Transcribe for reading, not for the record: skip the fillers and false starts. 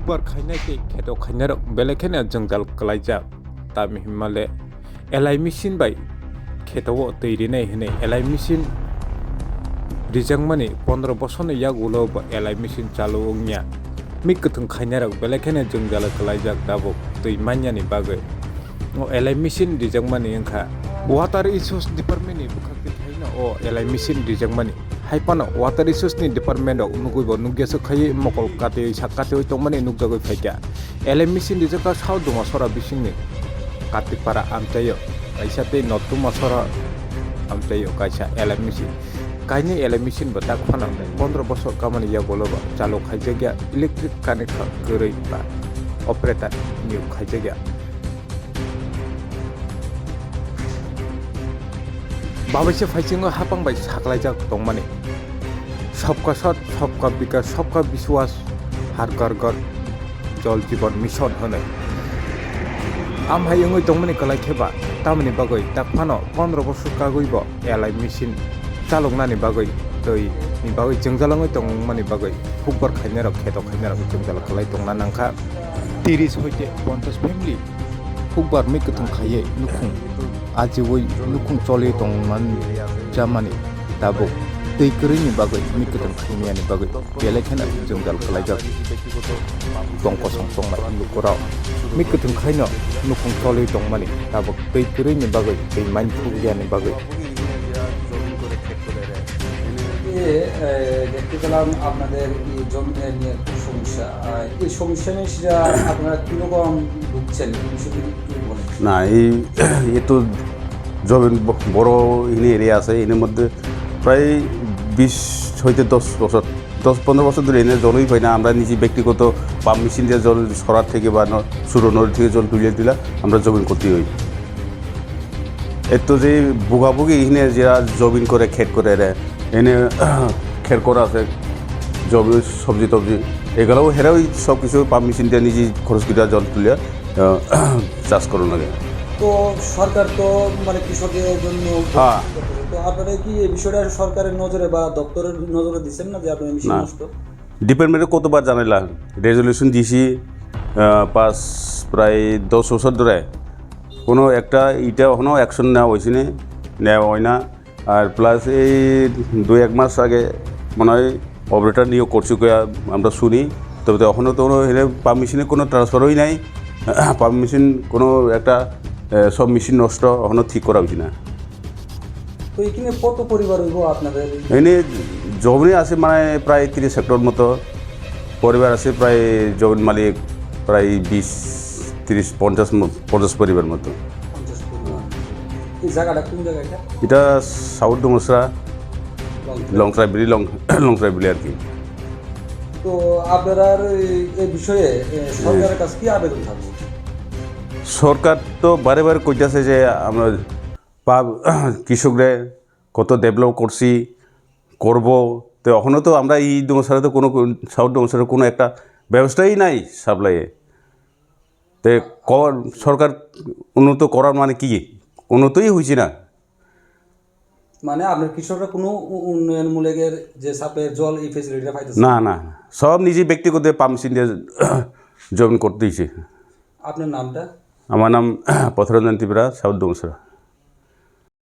bar khaina ke kheto khaina rok belekene jangdal kalaijak tami himale elai machine bai kheto tৈরি nai hene elai machine rijangmani 15 bosoni yagulo ba elai machine chalu ongnya mikutung khaina rok belekene jangdal kalaijak dabo tui manyani bagai o elai machine rijangmani engkha water resource department ni bukhakti thaina o elai machine rijangmani haipana water resource ni department ok nuguibo nuggeso khayi mokol kate sakate oi tongmani nugjagoi phaikya elai machine rijaka sau duma sora bisingni katipara amtayo kaisa tei notuma sora amtayo kaisa elai machine kaini elai machine batak phana 15 bosor kamani yagoloba chalo khaijagya electric connection goroi ba operator ni khaijagya बावैसे फाइसिंग हापांबाय साख्लायजाक दंमाने सबका साथ सबका विकास सबका विश्वास हर घर घर जल जीवन mission होनो आमहाय ओंगै दंमाने कलायखेबा तामनि बागै दाफानो 15 बसर कागैबो एलाइ मेसिन चालंनानि बागै दै नि बागै जंजालाङै दंमानि बागै हुकबार खायनारक खेतो खायनारक जंजाल कलाय दंना नांखा 30 होइते 50 फेमिली हुकबार मिकथुं खायै नुखुं आजिवै नुखुं चले दंमान जामानि दाबो दै गोरैनि बागै मिकथुं खायनायानि बागै बेलेखेना जंजाल कलायजाक दंख संसंनाय नुकराव मिकथुं खायनो नुखुं चले दंमानि दाबो दै गोरैनि बागै दै मानफु गियानि बागै দেখতে পেলাম আপনাদের এই জমি নিয়ে খুব সমস্যা এই সমস্যা নিয়ে সেটা আপনারা কীরকম ভুগছেন বিষয়টি একটু বলেন না এই তো জমি বড় ইনি এরিয়া আছে এর মধ্যে প্রায় 20 হইতে 10 বছর 10-15 বছর ধরে এনে জলই পাই না আমরা নিজে ব্যক্তিগত পাম্প মেশিন দিয়ে জল সরার থেকে বা সুরো নদী থেকে জল তুলে দিলা আমরা জমিন করতে হই এত যে বুগাবুগি এখানে যারা জমিন করে ক্ষেত করে এনে খের করা আছে জমি সবজি টবজি এগুলোও হেরাও সব কিছু পাম্প মেশিন দিয়ে নিজে খরচ করে জল তুলে চাষ করো লাগে তো সরকার তো মানে কৃষকের জন্য হ্যাঁ তো আপনারা কি এই বিষয়টা সরকারের নজরে বা দপ্তরের নজরে দিচ্ছেন না যে আপনার মেশিন নষ্ট ডিপার্টমেন্টে কতবার জানাইলাম রেজলিউশন দিছি পাঁচ প্রায় 10 বছর ধরে কোনো একটা ইটা এখনও অ্যাকশন নেওয়া হয়েছে না নেওয়া হয় না আর প্লাস এই 2-1 মাস আগে মনে হয় অপারেটর নিয়োগ করছি আমরা শুনি তবে এখনও তো পাম্প মেশিনে কোনো ট্রান্সফারই নাই পাম্প মেশিন কোনো একটা সব মেশিন নষ্ট এখনও ঠিক করা হয়েছে না তো এখানে কত পরিবার হইব আপনাদের এনে জমি আছে মানে প্রায় 30 হেক্টর মতো পরিবার আছে প্রায় জমির মালিক প্রায় 20-30-50 পরিবার মতো এই জায়গাটা কোন জায়গাটা এটা সাউথ ডুমসরা লং ট্রাইবেলি আর কি তো আপনারা এই বিষয়ে সরকারের কাছে কি আবেদন থাকবে সরকার তো বারে বারে কইতাছে যে আমরা কৃষকরা কত ডেভেলপ করছি করব তো এখনও তো আমরা এই ডুমসরা তো কোনো সাউথ ডুমসরা কোনো একটা ব্যবস্থাই নাই সাপ্লাইয়ে তো সরকার উন্নত করার মানে কি উন্নতই হয়েছে না মানে আপনার কৃষকরা কোনো উন্নয়নমূলকের যে সাপ্লাইয়ের জল এই ফেসিলিটিটা পাইতেছে না না সব নিজে ব্যক্তিগত পাম্প মেশিন দিয়ে জমিন করতেইছে আপনার নামটা আমার নাম পথরঞ্জন ত্রিপুরা সাউথ ডুমসরা